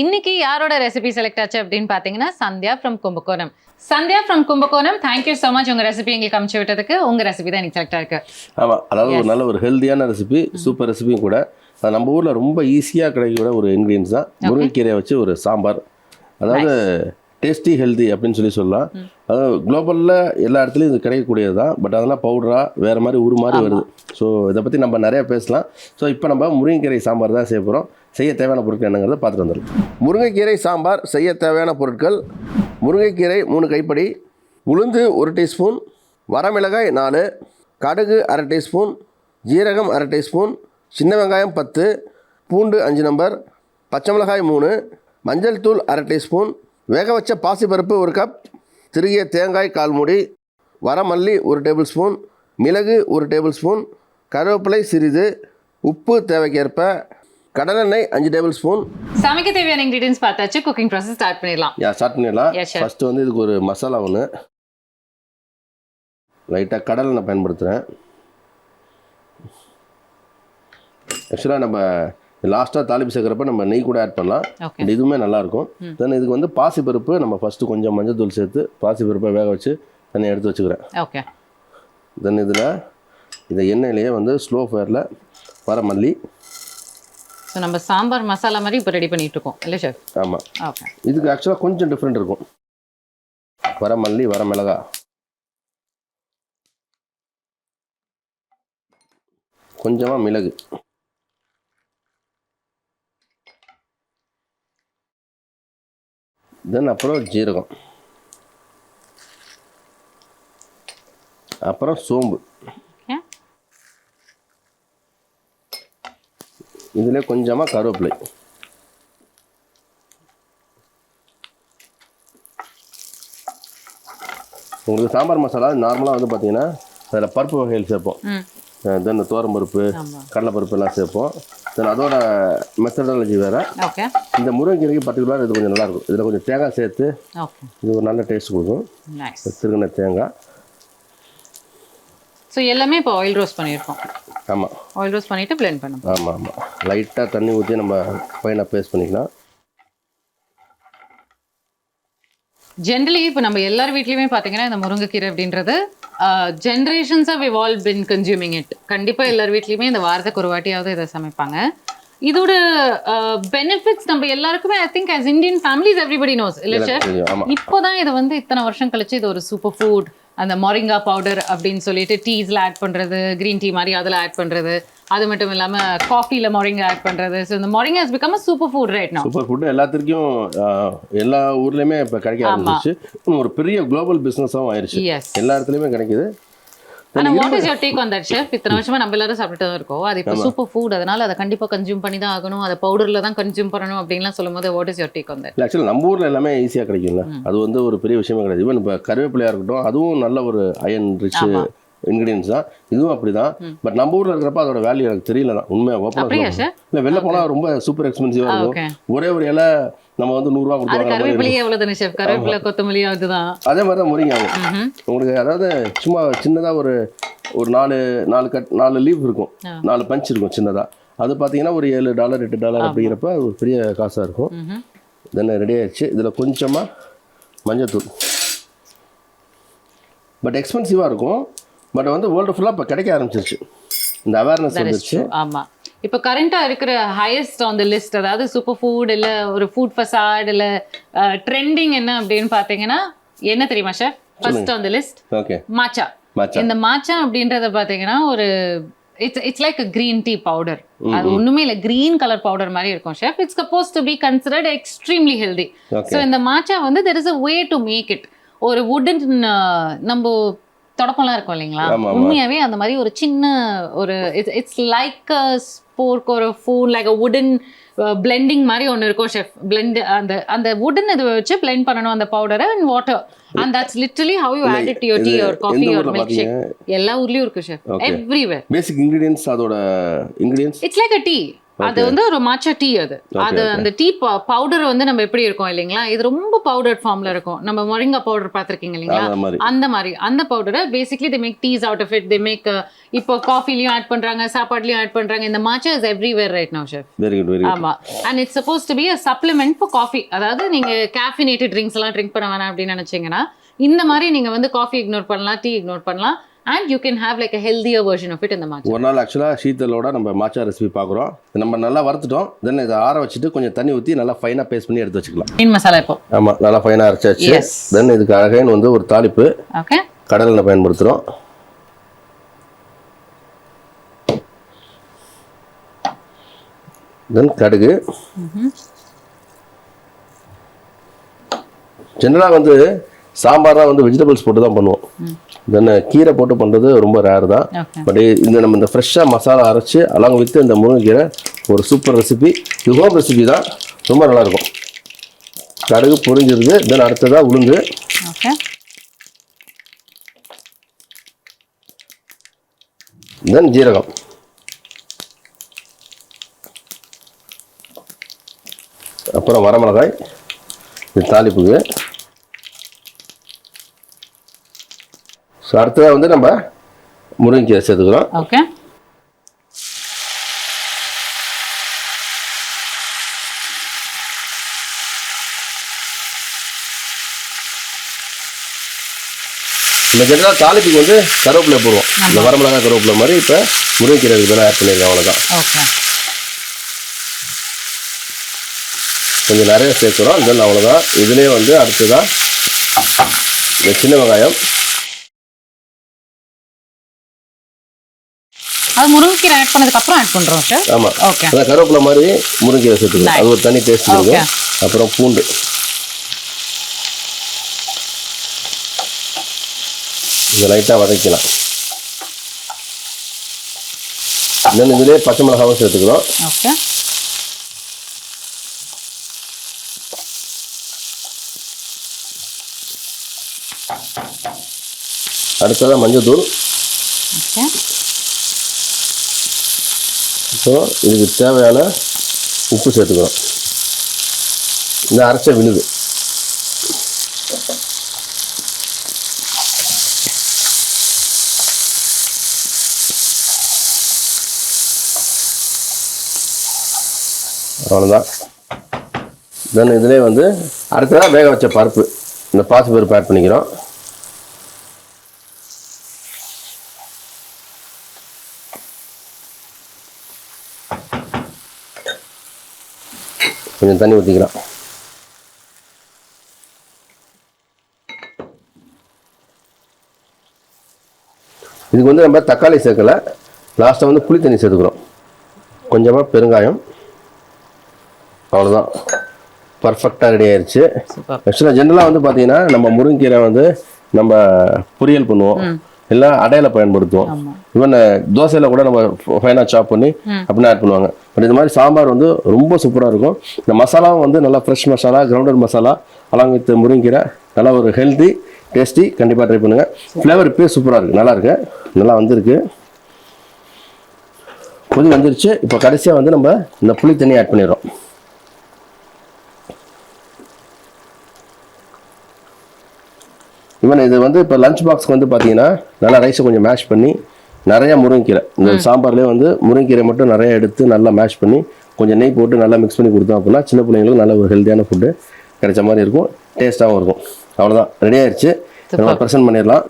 இன்னைக்கு யாரோட recipe select ஆச்சு அப்படின்னு பார்த்தீங்கன்னா Sandhya from Kumbakonam. Sandhya from Kumbakonam, thank you so much உங்கள் ரெசிபி எங்களுக்கு அனுப்பிச்சு விட்டதுக்கு. உங்கள் ரெசிபி தான் எனக்கு செலக்ட் ஆயிருக்கு. ஆமாம், அதாவது ஒரு நல்ல ஒரு ஹெல்த்தியான ரெசிபி, சூப்பர் ரெசிபியும் கூட. அது நம்ம ஊரில் ரொம்ப ஈஸியாக கிடைக்கக்கூட ஒரு இன்க்ரீடியன்ஸ் தான். முருங்கைக்கீரையை வச்சு ஒரு சாம்பார், அதாவது டேஸ்டி ஹெல்தி அப்படின்னு சொல்லலாம். அதாவது குளோபலில் எல்லா இடத்துலையும் இது கிடைக்கக்கூடியது தான். பட் அதெல்லாம் பவுடராக வேறு மாதிரி ஒரு மாதிரி வருது. ஸோ இதை பற்றி நம்ம நிறையா பேசலாம். ஸோ இப்போ நம்ம முருங்கைக்கீரை சாம்பார் தான் செய்ய போகிறோம். செய்ய தேவையான பொருட்கள் என்னங்கிறத பார்த்துட்டு வந்துடலாம். முருங்கைக்கீரை சாம்பார் செய்ய தேவையான பொருட்கள்: முருங்கைக்கீரை 3 கைப்பிடி, உளுந்து 1 டீஸ்பூன், வரமிளகாய் 4, கடுகு 1/2 டீஸ்பூன், ஜீரகம் 1/2 டீஸ்பூன், சின்ன வெங்காயம் 10, பூண்டு 5 நம்பர், பச்சை மிளகாய் 3, மஞ்சள் தூள் 1/2 டீஸ்பூன், வேக வச்ச பாசிப்பருப்பு 1 கப், திருகிய தேங்காய் 1/4 மூடி, வரமல்லி 1 டேபிள் ஸ்பூன், மிளகு 1 டேபிள் ஸ்பூன், கருவேப்பிலை சிறிது, உப்பு தேவைக்கேற்ப, கடலெண்ணெய் 5 டேபிள் ஸ்பூன். சமைக்க தேவையான இன்கிரீடியன்ஸ் பார்த்தாச்சு. குக்கிங் ப்ராசஸ் ஸ்டார்ட் பண்ணிடலாம். ஸ்டார்ட் பண்ணிடலாம். ஃபஸ்ட்டு வந்து இதுக்கு ஒரு மசாலா ஒன்று லைட்டாக கடலெண்ணெய் பயன்படுத்துகிறேன். ஆக்சுவலாக நம்ம லாஸ்ட்டாக தாளிப்பு சேர்க்குறப்ப நம்ம நெய் கூட ஆட் பண்ணலாம். இதுவுமே நல்லாயிருக்கும். தென் இதுக்கு வந்து பாசிப்பருப்பு நம்ம ஃபஸ்ட்டு கொஞ்சம் மஞ்சள் தூள் சேர்த்து பாசிப்பருப்பை வேக வச்சு தனியாக எடுத்து வச்சுக்கிறேன். ஓகே. தென் இதை எண்ணெயிலேயே வந்து ஸ்லோ ஃபயரில் வரமல்லி. ஸோ நம்ம சாம்பார் மசாலா மாதிரி இப்போ ரெடி பண்ணிட்டு இருக்கோம் இல்லை ஷெஃப்? ஆமாம். ஓகே. இதுக்கு ஆக்சுவலாக கொஞ்சம் டிஃப்ரெண்ட் இருக்கும். வரமல்லி, வரமிளகா, கொஞ்சமாக மிளகு, தென் அப்புறம் ஜீரகம், அப்புறம் சோம்பு, இதில் கொஞ்சமாக கருவேப்பிலை. உங்களுக்கு சாம்பார் மசாலா நார்மலாக வந்து பார்த்தீங்கன்னா அதில் பருப்பு வகைகள் சேர்ப்போம். தென் துவரம்பருப்பு, கடலைப்பருப்பு எல்லாம் சேர்ப்போம். தென் அதோட மெத்தடாலஜி வேறு. இந்த முருங்கைக்கீரைக்கு பர்டிகுலராக இது கொஞ்சம் நல்லாயிருக்கும். இதில் கொஞ்சம் தேங்காய் சேர்த்து இது ஒரு நல்ல டேஸ்ட் கொடுக்கும். திருகின தேங்காய். ஸோ எல்லாமே இப்போ ஆயில் ரோஸ்ட் பண்ணியிருக்கோம். ஆமாம், ஆயில் ரோஸ்ட் பண்ணிவிட்டு பிளெண்ட் பண்ணணும். ஆமாம். லைட்டாக தண்ணி ஊற்றி நம்ம ஃபைனாக பேஸ்ட் பண்ணிக்கலாம். ஜென்ரலி இப்போ நம்ம எல்லார் வீட்லேயுமே பார்த்தீங்கன்னா இந்த முருங்கைக்கீரை அப்படின்றது ஜென்ரேஷன்ஸாக we all been consuming it. கண்டிப்பாக எல்லார் வீட்லேயுமே இந்த வாரத்துக்கு ஒரு வாட்டியாவது இதை சமைப்பாங்க. இதோட பெனிஃபிட்ஸ் நம்ம எல்லாருக்குமே I think as Indian families everybody knows இல்லை சார்? இப்போதான் இது வந்து இத்தனை வருஷம் கழிச்சு இது ஒரு சூப்பர் ஃபுட், அந்த மொரிங்கா பவுடர் அப்படின்னு சொல்லிட்டு டீஸில் ஆட் பண்ணுறது, க்ரீன் டீ மாதிரி அதில் ஆட் பண்ணுறது, அது மட்டும் இல்லாமல் காஃபியில் மொரிங்கா ஆட் பண்ணுறது. ஸோ இந்த moringa has become a super food right now. Super food எல்லாத்துக்கும் எல்லா ஊர்லேயுமே இப்போ கிடைக்க ஆரம்பிச்சு ஒரு பெரிய குளோபல் பிஸ்னஸாகவும் ஆயிடுச்சு. எல்லா இடத்துலையுமே கிடைக்குது. ஆனால் what is your take on that chef? இத்தனை வருஷமா நம்ம எல்லாரும் சாப்பிட்டு தான் இருக்கோம். அது இப்போ சூப்பர் ஃபுட், அதனால அதை கண்டிப்பாக கன்சியூம் பண்ணி தான் ஆகணும், அதை பவுடரில் தான் கன்சியூம் பண்ணணும் அப்படின்லாம் சொல்லும் போது what is your take on that? ஆக்சுவலாக நம்ம ஊரில் எல்லாமே ஈஸியாக கிடைக்கும்ல, அது வந்து ஒரு பெரிய விஷயமே கிடையாது. ஈவன் இப்போ கருவேப்பிலையாக இருக்கட்டும், அதுவும் நல்ல ஒரு அயன் ரிச் இன்கிரீடியன்ஸ் தான். இதுவும் அப்படி தான். பட் நம்ம ஊரில் இருக்கிறப்ப அதோட வேல்யூ எனக்கு தெரியல தான் உண்மையாக. ஓப்பனாக இல்லை, வெளில போனால் ரொம்ப சூப்பர் எக்ஸ்பென்சிவாக இருக்கும். ஒரே ஒரு இலை நம்ம வந்து 100 ரூபா கொடுத்தாங்க. கருவேப்பிலையே எவ்வளவு ஷெஃப்? கருவேப்பிலை கொத்தமல்லி அதுதான். அதே மாதிரி தான் முருங்கை உங்களுக்கு. அதாவது சும்மா சின்னதாக ஒரு 4 லீவ் இருக்கும், 4 பஞ்ச் இருக்கும் சின்னதாக. அது பார்த்தீங்கன்னா ஒரு $7 $8 அப்படிங்கிறப்ப அது ஒரு பெரிய காசாக இருக்கும். தென் ரெடி ஆயிடுச்சு. இதில் கொஞ்சமாக மஞ்சத்தூள். பட் எக்ஸ்பென்சிவாக இருக்கும். பட் வந்து வேர்ல்டு ஃபுல்லாக இப்போ கிடைக்க ஆரம்பிச்சிருச்சு, இந்த அவேர்னஸ் வந்துருச்சு. ஆமாம். இப்போ கரண்டாக இருக்கிற ஹையஸ்ட் ஆன் த லிஸ்ட், அதாவது சூப்பர் ஃபுட் இல்லை ஒரு ஃபுட் ஃபசாட் இல்லை ட்ரெண்டிங் என்ன அப்படின்னு பார்த்தீங்கன்னா என்ன தெரியுமா chef? First on the list matcha. இந்த மாச்சா அப்படின்றத பார்த்தீங்கன்னா ஒரு it's like a green tea powder. அது ஒண்ணுமே இல்லை, கிரீன் கலர் பவுடர் மாதிரி இருக்கும் chef. It's supposed to be considered extremely healthy. So இந்த மாச்சா வந்து there is a way to make it. ஒரு வுடன் நம்ம தொடப்பம்லாம் இருக்கும் இல்லைங்களா, உண்மையாவே அந்த மாதிரி ஒரு சின்ன ஒரு இட்ஸ் லைக் அ ஸ்போர்க் ஒரு ஃபூன் லைக் அ வுடன் பிளெண்டிங் மாதிரி ஒன்று இருக்கும் ஷெஃப். பிளெண்ட் அந்த வுடன் இதை வச்சு பிளெண்ட் பண்ணணும் அந்த பவுடரை and water. And that's literally how you add it to your tea or coffee or milkshake. எல்லா ஊர்லயும் இருக்கு ஷெஃப், எவ்ரிவேர். பேசிக் இன்கிரிடியன்ட்ஸ், அதோட ingredients it's like a tea. அது வந்து ஒரு மாச்சா டீ. அது அந்த டீ பவுடர் வந்து நம்ம எப்படி இருக்கும் இல்லைங்களா, இது ரொம்ப பவுடர் ஃபார்ம்ல இருக்கும். நம்ம மொரிங்கா பவுடர் பார்த்திருக்கீங்க இல்லைங்களா, அந்த மாதிரி அந்த பவுடரை basically they make teas out of it. They make இப்போ காஃபிலையும் ஆட் பண்றாங்க, சாப்பாடுலயும் ஆட் பண்றாங்க. இந்த matcha is everywhere right now chef. Very good, very good. ஆமா, and it's supposed to be a supplement for coffee. அதாவது நீங்க caffeinated drinks எல்லாம் ட்ரிங்க் பண்ண வேணாம் அப்படின்னு நினைச்சீங்கன்னா இந்த மாதிரி நீங்க வந்து காஃபி இக்னோர் பண்ணலாம், டீ இக்னோர் பண்ணலாம். And you can have like a healthier version of it in the matcha. ஒரு நாள் ஆக்சுவலாக ஷீத்தலோட நம்ம மாச்சா ரெசிபி பார்க்குறோம். நம்ம நல்லா வறுத்துட்டோம். தென் இதை ஆற வச்சுட்டு கொஞ்சம் தண்ணி ஊற்றி நல்லா ஃபைனாக பேஸ்ட் பண்ணி எடுத்து வச்சுக்கலாம். மீன் மசாலா இப்போ ஆமாம், நல்லா ஃபைனாக அரைச்சாச்சு. தென் இதுக்கு அழகான வந்து ஒரு தாளிப்பு. ஓகே, கடல் எண்ணெய் பயன்படுத்துகிறோம். தென் கடுகு. ஜென்ரலாக வந்து சாம்பார்லாம் வந்து வெஜிடபிள்ஸ் போட்டு தான் பண்ணுவோம். தென் கீரை போட்டு பண்ணுறது ரொம்ப ரேர் தான். பட் நம்ம இந்த ஃப்ரெஷ்ஷாக மசாலா அரைச்சி அலாங் வித் இந்த முருங்கைக்கீரை ஒரு சூப்பர் ரெசிபி. இது ஹோம் ரெசிபி தான், ரொம்ப நல்லாயிருக்கும். கடுகு பொரிஞ்சிருது. தென் அடுத்ததாக உளுந்து. தென் ஜீரகம். அப்புறம் வரமிளகாய். இது தாளிப்புக்கு. ஸோ அடுத்ததாக வந்து நம்ம முருங்கைக்கீரை சேர்த்துக்கிறோம். ஓகே, இந்த ஜென்ரலாக தாளிப்புக்கு வந்து கருவேப்பிலை போடுவோம். இந்த வரமிளகாய் கருவேப்பிலை மாதிரி இப்போ முருங்கைக்கீரை இதெல்லாம் ஆட் பண்ணியிருக்கேன். அவ்வளோதான். கொஞ்சம் நிறைய சேர்க்குறோம். தென் அவ்வளோதான். இதுலேயே வந்து அடுத்ததாக இந்த சின்ன வெங்காயம். அது முருங்கைக்கீரை ஆட் பண்ணதுக்கு அப்புறம் ஆட் பண்றோம் சார். ஆமா, ஓகே. அத கருவேப்பிலை மாதிரி முருங்கைக்கீரை சேர்த்துக்கணும். அது ஒரு தனி டேஸ்ட் இருக்கும். அப்புறம் பூண்டு. இதை லைட்டாக வதக்கலாம். தென் இதுலேயே பச்சை மிளகாவும் சேர்த்துக்கிறோம். ஓகே, அடுத்ததாக மஞ்சள் தூள். ஓகே, ஸோ இதுக்கு தேவையான உப்பு சேர்த்துக்கிறோம். இந்த அரைச்ச விழுது. அவ்வளோதான். தென் இதிலே வந்து அடுத்ததாக வேக வச்ச பருப்பு, இந்த பாசி பருப்பு ஆட் பண்ணிக்கிறோம். கொஞ்சம் தண்ணி ஊற்றிக்கலாம். இதுக்கு வந்து நம்ம தக்காளி சேர்க்கலை. லாஸ்ட்டாக வந்து புளி தண்ணி சேர்த்துக்கிறோம். கொஞ்சமாக பெருங்காயம். அவ்வளோதான், பர்ஃபெக்டாக ரெடி ஆயிடுச்சு. ஆக்சுவலாக ஜென்ரலாக வந்து பார்த்தீங்கன்னா நம்ம முருங்கைக்கீரை வந்து நம்ம பொரியல் பண்ணுவோம், இல்லை அடையில் பயன்படுத்துவோம். ஈவன் தோசையில் கூட நம்ம ஃபைனாக சாப் பண்ணி அப்படின்னு ஆட் பண்ணுவாங்க. பட் இந்த மாதிரி சாம்பார் வந்து ரொம்ப சூப்பராக இருக்கும். இந்த மசாலாவும் வந்து நல்லா fresh masala, grounded masala along with முருங்கைக்கீரை, நல்லா ஒரு ஹெல்த்தி டேஸ்டி. கண்டிப்பாக ட்ரை பண்ணுங்கள். ஃப்ளேவர் இப்போயே சூப்பராக இருக்குது, நல்லா இருக்கு, நல்லா வந்திருக்கு. கொதி வந்துருச்சு. இப்போ கடைசியாக வந்து நம்ம இந்த புளி தண்ணி ஆட் பண்ணிடுறோம். ஈவன் இது வந்து இப்போ லஞ்ச் பாக்ஸ்க்கு வந்து பார்த்தீங்கன்னா நல்லா ரைஸை கொஞ்சம் மேஷ் பண்ணி நிறையா முருங்கைக்கீரை, இந்த சாம்பார்லேயே வந்து முருங்கைக்கீரை மட்டும் நிறைய எடுத்து நல்லா மேஷ் பண்ணி கொஞ்சம் நெய் போட்டு நல்லா மிக்ஸ் பண்ணி கொடுத்தோம் அப்படின்னா சின்ன பிள்ளைங்களுக்கு நல்ல ஒரு ஹெல்த்தியான ஃபுட்டு கிடைச்ச மாதிரி இருக்கும், டேஸ்ட்டாகவும் இருக்கும். அவ்வளோதான், ரெடி ஆயிடுச்சு. நம்ம ப்ரெசென்ட் பண்ணிடலாம்.